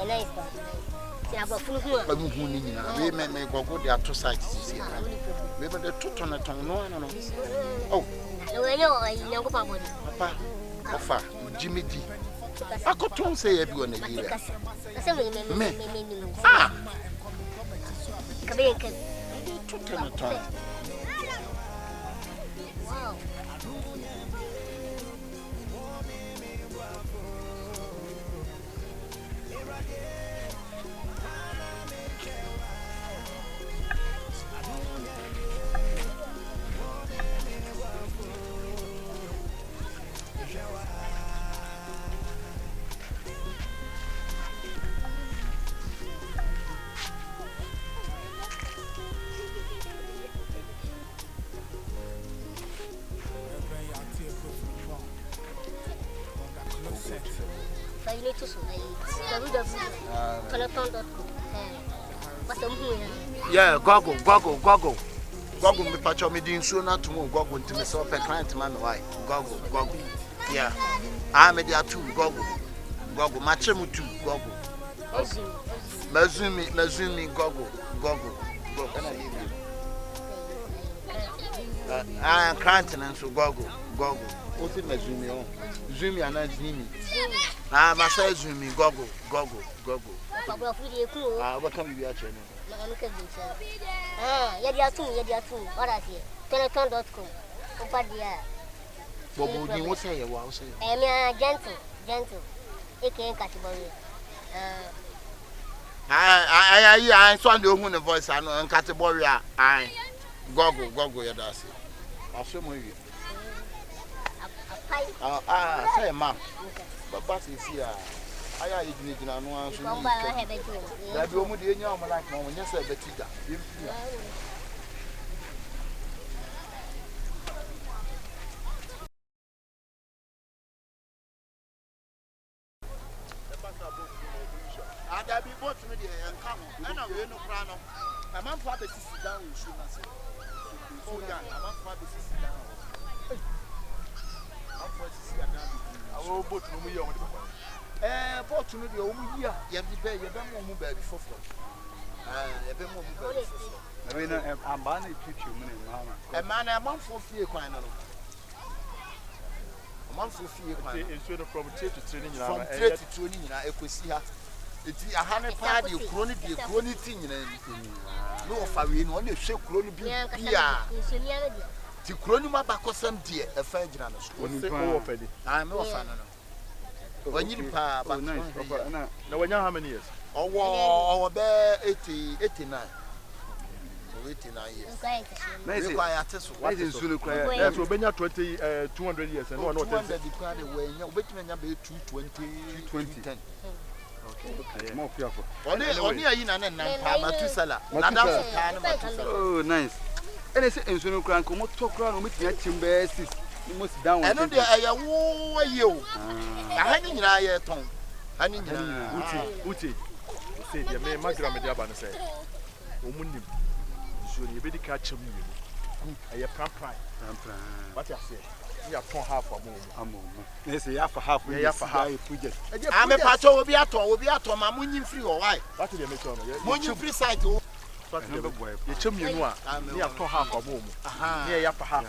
Nice. Tina ba funu funu. Ba mu hu ni nyina. We me gogo dey ato site sisi. We me dey toto na ton no no. Oh. We nyo nyango pa body. Papa, ofa, Jimmy D. Akoton say e bi o Nigeria. Ase me. Ah. Kabe ken. Toto na ton. Wow. Yeah, Google. Google me patch me din so na to Google ntime so pe client man why. Google. Yeah. I me there too Google. Match mu too Google. Mazumi Google. Client and so Google. What's in my zoom on? Zoom and I zoom. Ah, my size zoom me. Goggle. Ah, what can we be actually? Yadia too. What I say? Teleton.com. Bobo, you won't say a wow. I'm gentle. It can't catch I saw the woman voice and category. I goggle, yeah, that's it. I'll show you. Say, ma'am, but is here. I need to know. That you would in your life, when you say Betty. I be bought to me and come. I know you know crown. My mom father sit down with you. Oh, yeah, my mom father sit down. I'm for to see a damn. I will put me on the bought to me the old year. You have the bay, you don't move baby for fun. You don't move baby. I mean, I'm banning teach you, Mama. A man, a month for fear, quite a month for fear, instead of from 30 to 20, from 30 to 20, I could see her. It's a 100 party, chronic, chronic thing. No, if I win only shake chronic beer. To chronima back or some dear, a fair general. I'm no fan. When you pa, but nice. No, when you how many years? Oh, bear 89. 89 years. Maybe I test what is Suro. That's when you're 200 years and one not declared away. You're waiting to be 220. Okay. More careful. Only in an oh, nice. And I say, in Suro Crank, come talk around with your timber. You must down. I know they are you. I need your tongue. I need Uti. Say, your man, my grandmother, say, Woman, you better catch him. I have prime. What I say. You have half a moment. They say half a half. We have half. I'm a patrol will be at all. Will be at all. My money free or why? What do you make on it? Money free side. You chum you know. You have half a moment. Yeah, you have half.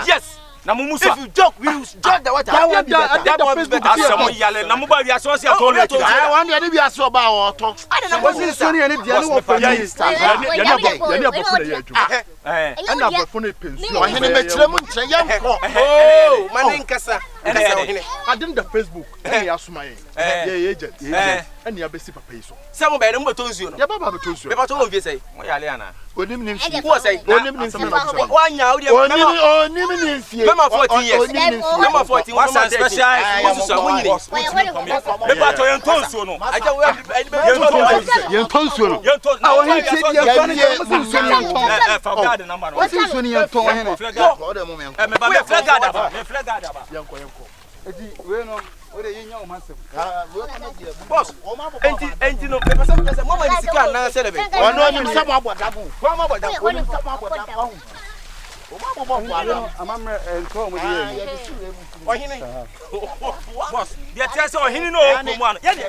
Yes. If you joke, we joke the water. That one is better. Someone yelling. Namuba, we are so I want you to be a so about. I don't know what's this. Sonny and the other one for you. And I'm for pencil. Oh, my name Casa. I didn't the Facebook. I asked my agent. And your best peso. Some of them told you. Your Baba told you. But all of you say, Aliana. When you was a 1 year. Number 14 years. Number 14 was special. Boss, enti no, me pesa mama ni sika na se lebe. Ono nyim se mo abodabu. Kwa ma boda. Ono se mo abodabu. O ma bobo kwa no. Amamre enko mo di e. Ohini. Boss, dia tia se ohini no ko mu ano. Ye ne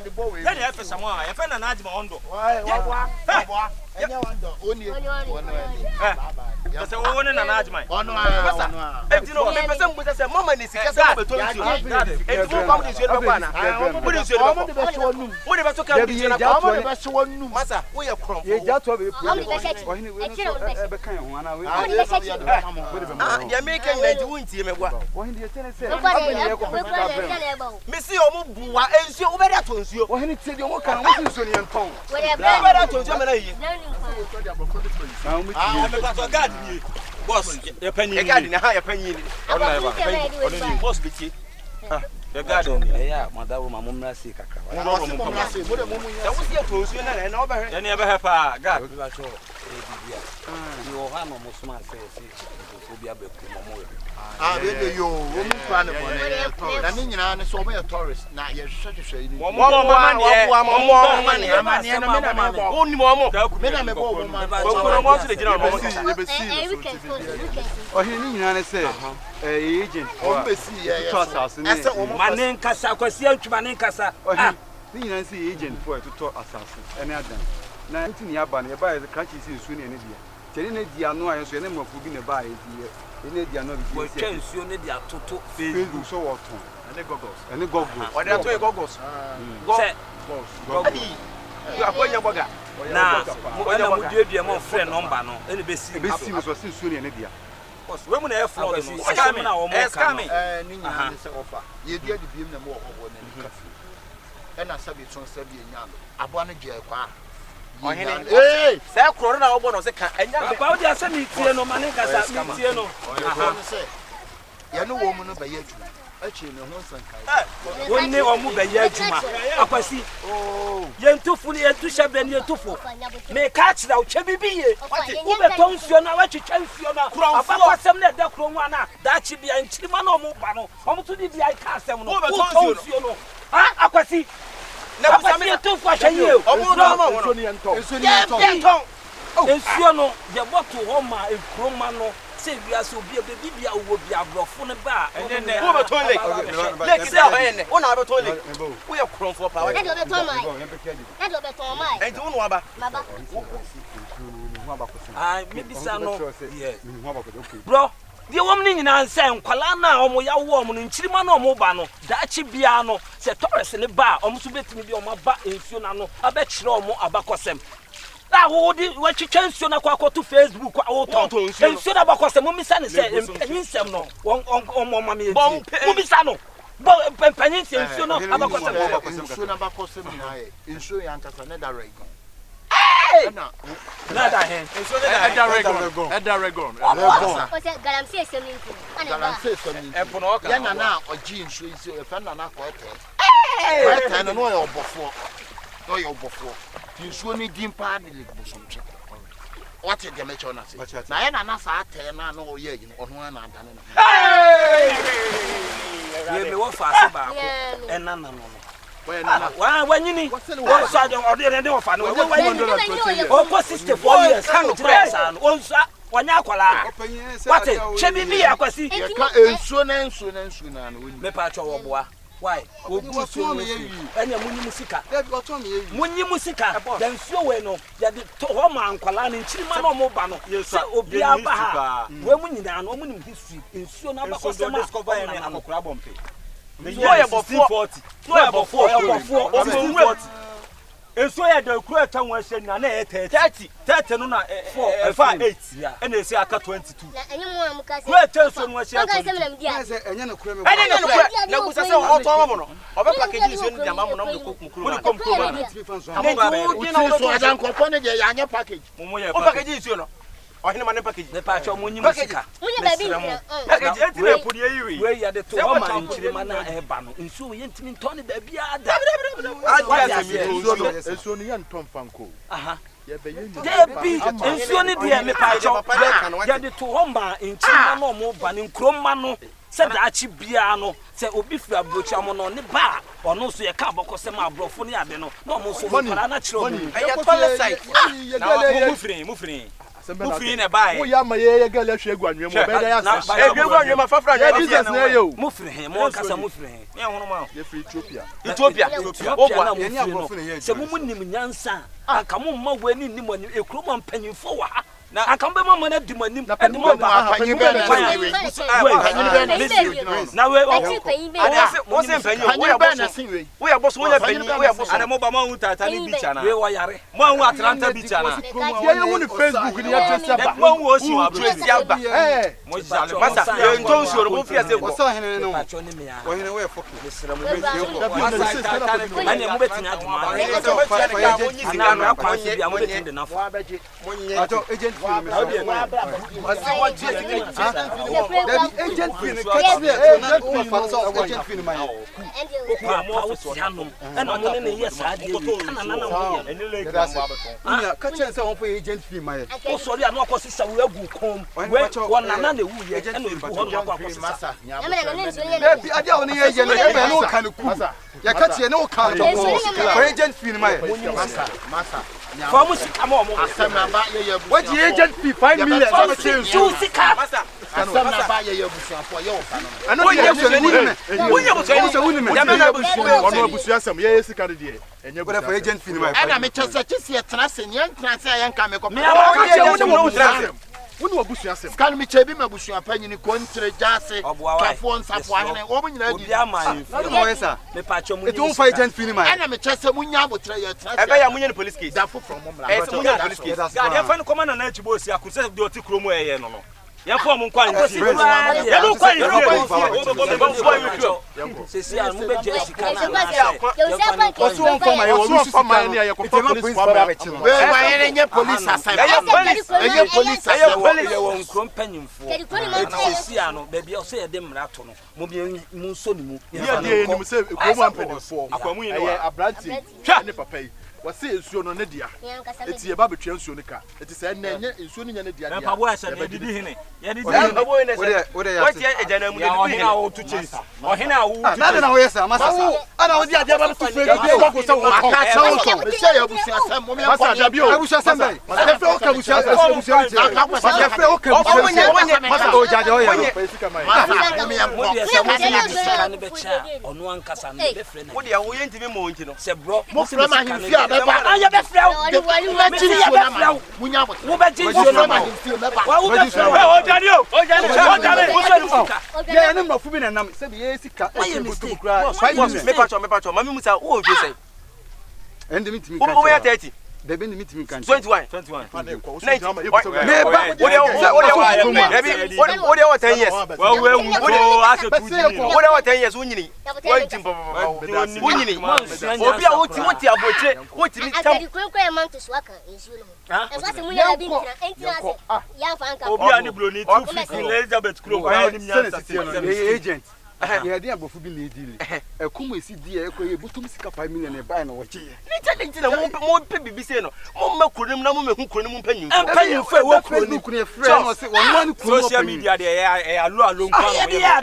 efesa mo a, ye fe na na adima ondo. Wa. Enya wando. Oni. Pese wo ne na na adima. Ono a. Enti no, me pesa mbo se mama ni sika se beto nsu. Enti mo kwa mo di nsu no kwa na. Mo di nsu no kwa. Mo di beto ka mo di nsu no kwa. Mo di beto wonu. Masa, wo ye krom. Ye ja to be ohini we no E be kan ho ana we. Ya me kan na ji wunti me gwa. Ohini ye tene se. Me si o mu buwa ensu wo be da to nsu. Ohini ti de o kan wo nsu ne nton. Wo be da to nsu me na yi. Me pa to guard ni. Boss, ye panyi. E guard ni ha ye panyi ni. Ona ni boss bi ti. The garden ya madawo mamumra si kakra. Mo se mo de mo mu ya. Wo si to nsu na na oba he. Ya ne be he pa guard. Bi ba so bibia. Yo ha no mo suma se obi abeku mo mo. Be yo, wo mu pa ne mo ne. Na ni nyina ne so mo ye tourist na ye hwehwehwe ni. Mo ma ne amane no me na me bo. Oni mo mo. Me na me bo mo ma. Ko mo so de gina mo. Ohini ni nyina ne se agent. O be si ye. Ese o mo manen kasa kwasi antuma nen kasa. Ni nyina se agent for to to assassin. Ene adan. Na ntini aba ne ba ye kanchi si nsu ne ne dia. Teri ne dia no ayo so ne mafo bi ne ba ye die. Ene dia no bi se. Wo nsuo ne dia toto Facebook so wo ton. Ene goggles. O dia to e goggles. Se goggles. You akonya boga. Na mo na mo duedua mo friend number no ene be si. Be si mo so si nsuo ne ne dia. Boss, we mu na e floor no. Scam na wo mo ka no. Ni nyina ne se offer. Ye dia de biem na mo wo ne ni kafi. Ena sabi ton sabi enya abo no je kwa. Ohini. Se kroro na obo no se ka enya. Ba wo dia se ni tie no manen kasa mi tie no. Ya no wo mu no ba ye aju. Achi ne ho sankai. Wonne o mu ba ye aduma. Akwasi. Yentufu ni yentu shabre ni yentufu. Me ka kira o che bibiye. Wo be ton nsuo na wa twetwa nsuo na. Abakwasem na da kro mu ana. Da chi bia nchirima na o mu ba no. O mu to di bia ka asem no. Wo be ton nsuo no. Ha akwasi. Na busame yentufu ahye o. O mu do ma wo no. Nsuo ni enton. Nsuo no ye boto ho ma ekroma no. Se biase obi bibia wo bia brofo ne ba ene wo be ton lake se ho ene wo na be ton lake wo ye kronfo pa wa e do be ton mai e do be ton mai enti wo no aba baba me bisa no yes bro die wom ni nyina nse nkwala na omo ya wo omo no nchirima na omo ba no daachi bia no se torres ne ba omo so betimi bi omo ba ensuo na no abekire omo abakosem na wo di wa twetwa nsuo na kwa to Facebook kwa wo ton nsuo na bakosem mo misa ne se empanyinsem no omo mama ye mo misa no empanyinsem nsuo no abakosem nsuo na bakosem na ye nsuo ya nkasa ne da reg na da hen nsuo ne da regon o se galamsi eseminti galamsi eseminti epo no ka ya na na oji nsuo isi e fa na na ko ete no ye obofo no ye obofo nsuo ni dimpa de le bosomche what the mecho na se na ye na na sa ate na no ye yin ono na adane na ye me wo fa se ba ko ena na no wa wanyini wo so de ode de wo fa no wo ko 64 years kan dress an wo so wanya akwala what chebi bi akwasi ye ka ensuo na no me pa cho wo boa why wo bu so no enya munyi musika munyi musika dan suo we no ya de to ho ma ankwala na nchirima na omo ba no se obi aba ha we munyina no omo nim history ensuo na ba ko se ma discover ene akokura bompe no ye bofo 40 ensuo ya da kura ta won hye na na 30 no na 8 ene esi aka 22 na enyi mu amuka se kura ta ensuo no hye aka se mnam dia se enye no kura me na kusa se o to mo no obe package ensuo ni diama mo no de kokukuru na kokukuru na so adan ko ne je ya anya package mo ye package ensuo no ohine ma ne package ne pa cho munyi musika munyi baby package enti na pudi eyi we ya de to ho ma nchirima na eba no ensuo ye ntimi ntone ba bia ada ensuo ni ya ntom fanko aha ye be ye debi ensuo ni de me pa cho ya de to ho ma nchirima na omo ba ne nkroma no said that she piano, said Obifra Brochamo no ne ba, or no so a cab or some brofoni adeno, no more so money, natural. I am moving. Moving in a buy. We are my girl, let's shake one. You're my friend. Moving him, more Casa moving. Ethiopia. So, woman named Yansa. I come on more when in a crumb penny forward. Now I come back money at the money. Now we are boss. We are boss. And a mobile mount at any beach. And we are one Atlanta beach. Facebook. One was you are Hey, don't show the fear. They were so agent what the agent fee 5 million? When you bush yourself, can me chebi me bush your penny ni kontre jase kafon sapoahene wo nyina di me pacho mu it won fight agent fini man na me chese munya abotre ya tra ebe ya munya police case da from mumla munya police case god ya fa no come na chibo osi akuse de oti kromo eye no ya fa mu kwa nti ya no kwa nti se si an mu be je sika na osu won for my osu for my na ya ko police for be chi no we wa ye nye police aside ye police ye won krom panyimfo se si an ba bia o se ye de mra to no mo bia mu so ni mu ya de ni mu se krom ampanyimfo akwamu yi no abranti ne papa yi wase ensuo no ne dia eti ye ba betwa ensuo ne ka eti se na enye ensuo ne nya ne dia dia pa bo asa ne didi hene ye didi hene bo ne se wati ejana mu ne didi o tu chase o hene a wo tu na wo yesa masa ana wo dia dia ba tu fe bi ko ko se wo ka cha wo so me se ya busi asem mo me masa da bi o abusi asem bai e fe o ka busi asem busi asem e fe o ka busi asem masa o ja de o ya masa me ya mo se mo se ni sika ne be cha onu ankasa ne be fre na wo dia wo ye ntimi mo nti no se bro mo fre ma himfia aye be frau munya bot wo be jinjo no ma wo be frau o jani ye na mafo bi na nam se bi ye sika e butu kura me pacho mami musa wo je say end me timi kan o ya 30 the be me timi kan 21 me ba o de 10 years wo aso 2 o de 10 years unyini unyini obi a woti abotre woti mi tam akadikwe man to swaka ensuo no e so se munya bi ntina entina se ya fa anka obi ani bloni 250 Elizabeth Kuro kwa ni myansa agent ye dey abofu bi na edile e kumu esi die e koye butum sika 5 million e buy na woche ni challenge na mo pe bibi se no mo makurim na mo mehu kurim mpanyim fe wo Facebook ne frɛ no se won kurim social media de e alo nkwa no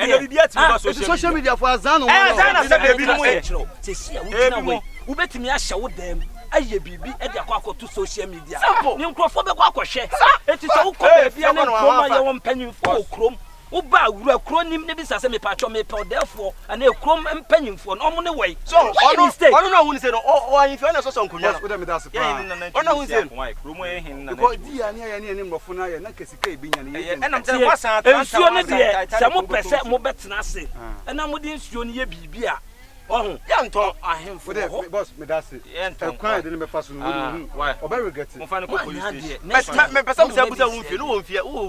e bibi ati ba social media for azano azana se bibi no ye se sia wo tina we wo betimi ahya wo dem aye bibi e de akwa to social media ni nkrofo be kwa hwe eti so wo ko bia na nkoma ye wo mpanyim fo okrom uba wura kronim ne bi sase me patcho me pe therefore ana ekrom mpanyimfo no mo ne wei so ono no hu ni se no o ahimfo na so nkonwa wo da me da se pa ono hu se krom e hin na ko di ani ya ne mrofo na ya na kesika ebinya ne ye enam te kwasa ensuo ne de se mo pese mo betena ase ena mo di ensuo ne ye bibi a oh ya nto ahimfo boss me da se kwan de ne me fa so no oba regret mo fa ne ko police me pesa mo se busa wonfie no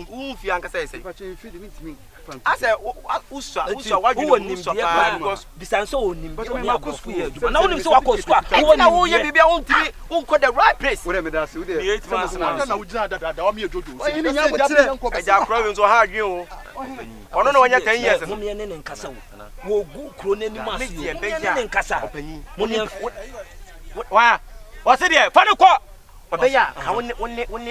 wonfie ankasa ese fa che fi de mitimi ase uswa uswa because bisanso onim bi o akosku ye na onim se wakosku a na wo ye bibia wontimi wonko the right place wo de me da se wo de na wo gina da o me jojo o ni nya botre eja province o ha adwen o ono no wanya 10 years mo me ne nkasa wo gu kro na nim ase ne nkasa mo ne wa se de fa ne ko Obeya,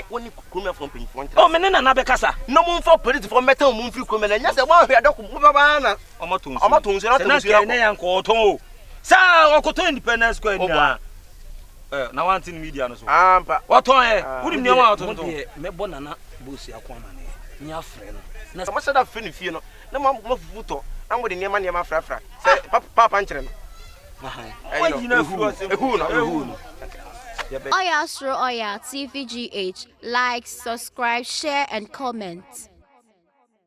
when come from Pink Point. Oh, menena na be kasa. No moon for police for metal moon free come and yes, I want to doc Mubana. Omatun, not na yanko to. Sa okoto Independence Square na. Na want in media no so. What on Wouldn't you want to me bonana busi akwama ne. Nya frɛ no. Na some said that feel fie no. Na mo futo. Am with the near frafra. Say papa ankyere no. Oyaa Suro Oyaa Tvgh. Like, subscribe, share, and comment.